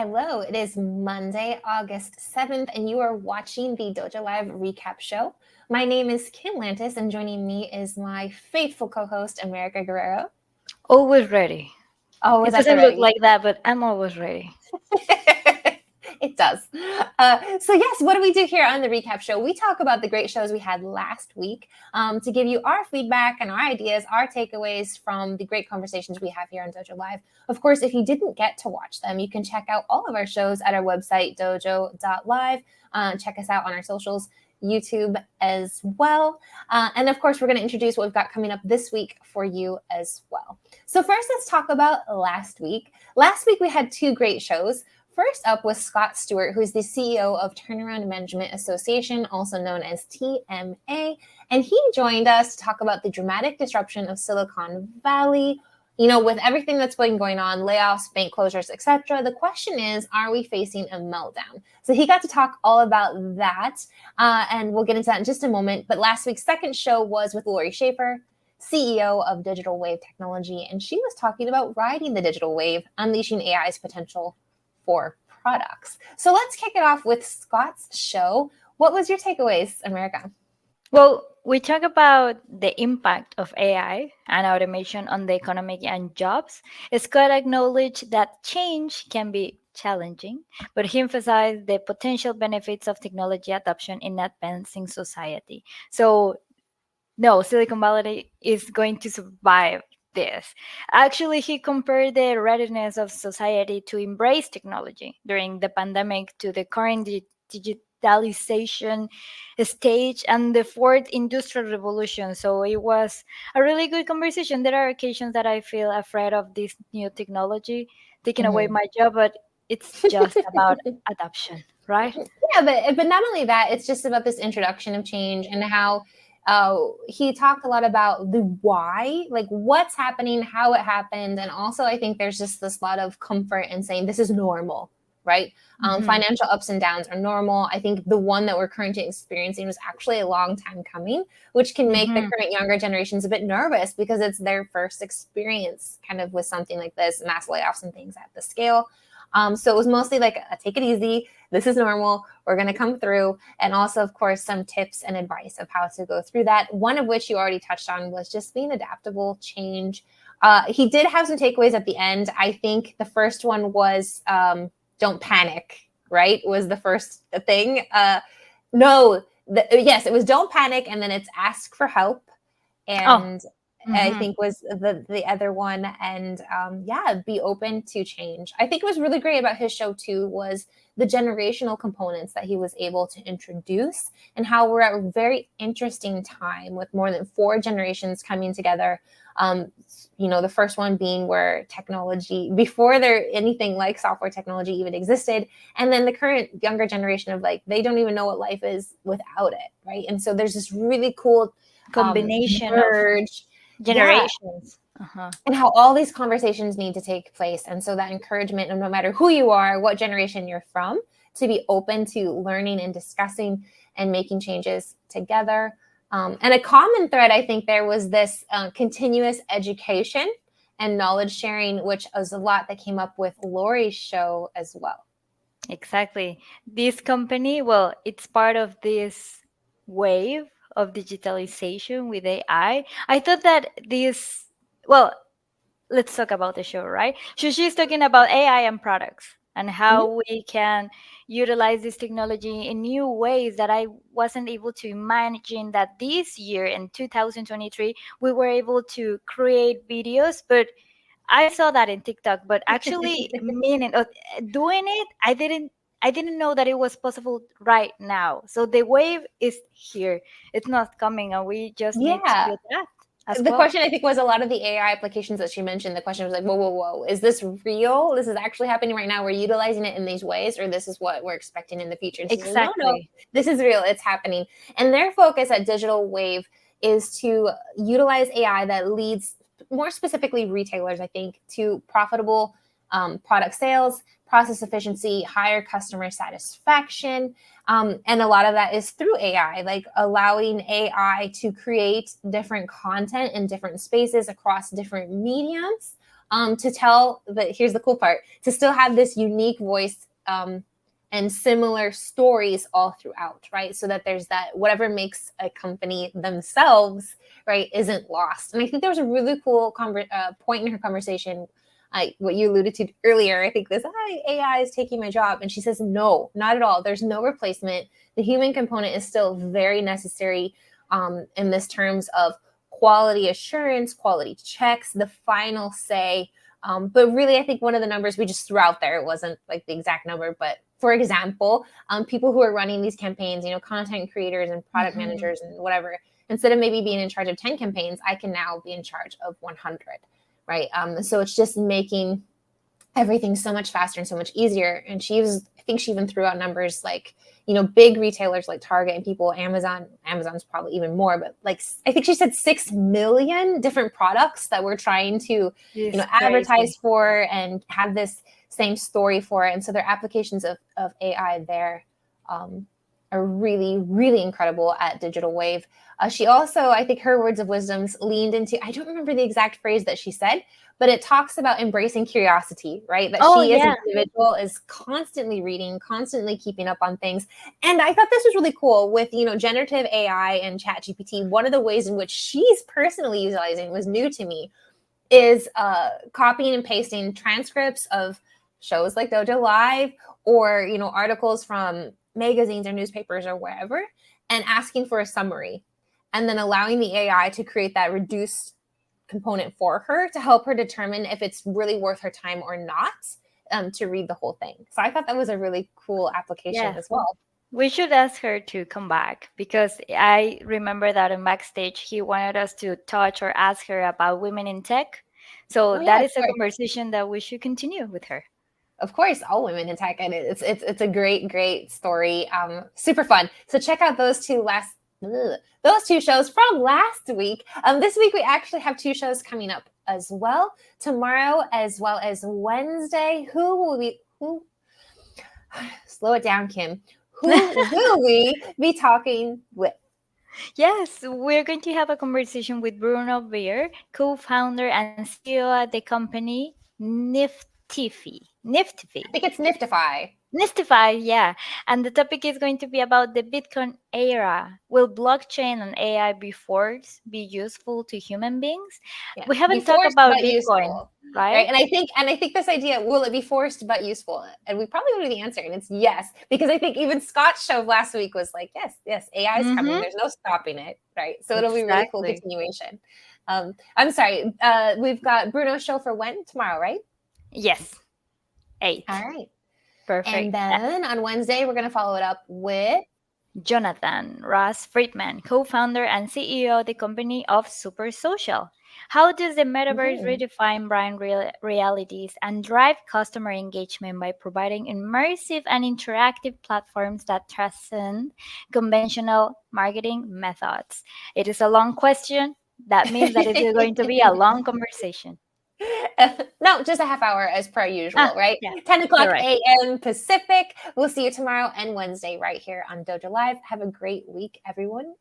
Hello, it is Monday, August 7th, and you are watching the Dojo Live recap show. My name is Kim Lantis, and joining me is my faithful co-host, America Guerrero. Always ready. Always It at the doesn't look ready. like that, but I'm always ready. It does. So yes, what do we do here on the recap show? We talk about the great shows we had last week to give you our feedback and our ideas, our takeaways from the great conversations we have here on Dojo Live. Of course, if you didn't get to watch them, you can check out all of our shows at our website, dojo.live. Check us out on our socials, YouTube as well. And of course, we're going to introduce what we've got coming up this week for you as well. So first, let's talk about last week. Last week, we had two great shows. First up was Scott Stuart, who is the CEO of Turnaround Management Association, also known as TMA. And he joined us to talk about the dramatic disruption of Silicon Valley. You know, with everything that's been going on, layoffs, bank closures, etc., the question is, are we facing a meltdown? So he got to talk all about that, and we'll get into that in just a moment. But last week's second show was with Lori Schafer, CEO of Digital Wave Technology, and she was talking about riding the digital wave, unleashing AI's potential for products. So let's kick it off with Scott's show. What was your takeaways, America? Well, we talk about the impact of AI and automation on the economy and jobs. Scott acknowledged that change can be challenging, but he emphasized the potential benefits of technology adoption in advancing society. So, no, Silicon Valley is going to survive this. Actually, he compared the readiness of society to embrace technology during the pandemic to the current digitalization stage and the fourth industrial revolution. So it was a really good conversation. There are occasions that I feel afraid of this new technology taking away my job, but it's just about adoption, right? Yeah, but not only that, it's just about this introduction of change and how he talked a lot about the why, like what's happening, how it happened, and also I think there's just this lot of comfort in saying this is normal, right? Financial ups and downs are normal. I think the one that we're currently experiencing was actually a long time coming, which can make the current younger generations a bit nervous because it's their first experience kind of with something like this, mass layoffs and things at the scale. So it was mostly like take it easy. This is normal. We're going to come through. And also, of course, some tips and advice of how to go through that. One of which you already touched on was just being adaptable, change. He did have some takeaways at the end. I think the first one was don't panic, right? Was the first thing. Yes, it was don't panic. And then it's ask for help. And I think was the other one. And be open to change. I think it was really great about his show too was the generational components that he was able to introduce and how we're at a very interesting time with more than 4 generations coming together. The first one being where technology, before there anything like software technology even existed, and then the current younger generation of like, they don't even know what life is without it, right? And so there's this really cool Combination merge. of generations. And how all these conversations need to take place. And so that encouragement, no matter who you are, what generation you're from, to be open to learning and discussing and making changes together. And a common thread, I think, there was this continuous education and knowledge sharing, which is a lot that came up with Lori's show as well. Exactly. This company, well, it's part of this wave of digitalization with AI. I thought that let's talk about the show, right? So she's talking about AI and products and how we can utilize this technology in new ways that I wasn't able to imagine that this year in 2023 we were able to create videos, but I saw that in TikTok, but actually meaning doing it, I didn't know that it was possible right now. So the wave is here. It's not coming, and we just need to Yeah. adapt as The well. question, I think, was a lot of the AI applications that she mentioned. The question was like, whoa. Is this real? This is actually happening right now. We're utilizing it in these ways, or this is what we're expecting in the future. And she's like, no, Exactly. this is real. It's happening. And their focus at Digital Wave is to utilize AI that leads more specifically retailers, I think, to profitable product sales, process efficiency, higher customer satisfaction. And a lot of that is through AI, like allowing AI to create different content in different spaces across different mediums to tell, but here's the cool part, to still have this unique voice and similar stories all throughout, right? So that there's that, whatever makes a company themselves, right, isn't lost. And I think there was a really cool point in her conversation, what you alluded to earlier. I think this, AI is taking my job. And she says, no, not at all. There's no replacement. The human component is still very necessary in this terms of quality assurance, quality checks, the final say. But really, I think one of the numbers we just threw out there, it wasn't like the exact number, but for example, people who are running these campaigns, content creators and product managers and whatever, instead of maybe being in charge of 10 campaigns, I can now be in charge of 100, right? So it's just making everything so much faster and so much easier. And I think she even threw out numbers like, big retailers like Target and people, Amazon's probably even more, but like, I think she said 6 million different products that we're trying to, advertise for and have this same story for it. And so their applications of AI there are really, really incredible at Digital Wave. She also, I think her words of wisdoms leaned into, I don't remember the exact phrase that she said, but it talks about embracing curiosity, right? That she as an individual is constantly reading, constantly keeping up on things. And I thought this was really cool with, generative AI and ChatGPT. One of the ways in which she's personally utilizing was new to me is copying and pasting transcripts of shows like Dojo Live or, articles from magazines or newspapers or wherever, and asking for a summary, and then allowing the AI to create that reduced component for her to help her determine if it's really worth her time or not to read the whole thing. So I thought that was a really cool application as well. We should ask her to come back, because I remember that in backstage he wanted us to touch or ask her about women in tech. So that is a conversation that we should continue with her. Of course, all women in tech, and it's a great story. Super fun. So check out those two shows from last week. This week we actually have 2 shows coming up as well. Tomorrow as well as Wednesday. Who slow it down, Kim. Who will we be talking with? Yes, we're going to have a conversation with Bruno Beer, co-founder and CEO at the company Niftify. I think it's Niftify. Niftify, yeah. And the topic is going to be about the Bitcoin era. Will blockchain and AI be useful to human beings? Yeah. We haven't talked about Bitcoin, useful, right? And I think this idea, will it be forced but useful? And we probably know the answer, and it's yes. Because I think even Scott's show last week was like, yes, AI is coming. There's no stopping it, right? So it'll be really cool continuation. I'm sorry. We've got Bruno's show for when? Tomorrow, right? Yes. 8. All right. Perfect. And then on Wednesday, we're going to follow it up with Jonathan Ross Friedman, co-founder and CEO of the company of Super Social. How does the metaverse redefine brand realities and drive customer engagement by providing immersive and interactive platforms that transcend conventional marketing methods? It is a long question. That means that it is going to be a long conversation. No, just a half hour as per usual, right? Yeah. 10 o'clock a.m. Pacific. We'll see you tomorrow and Wednesday right here on Dojo Live. Have a great week, everyone.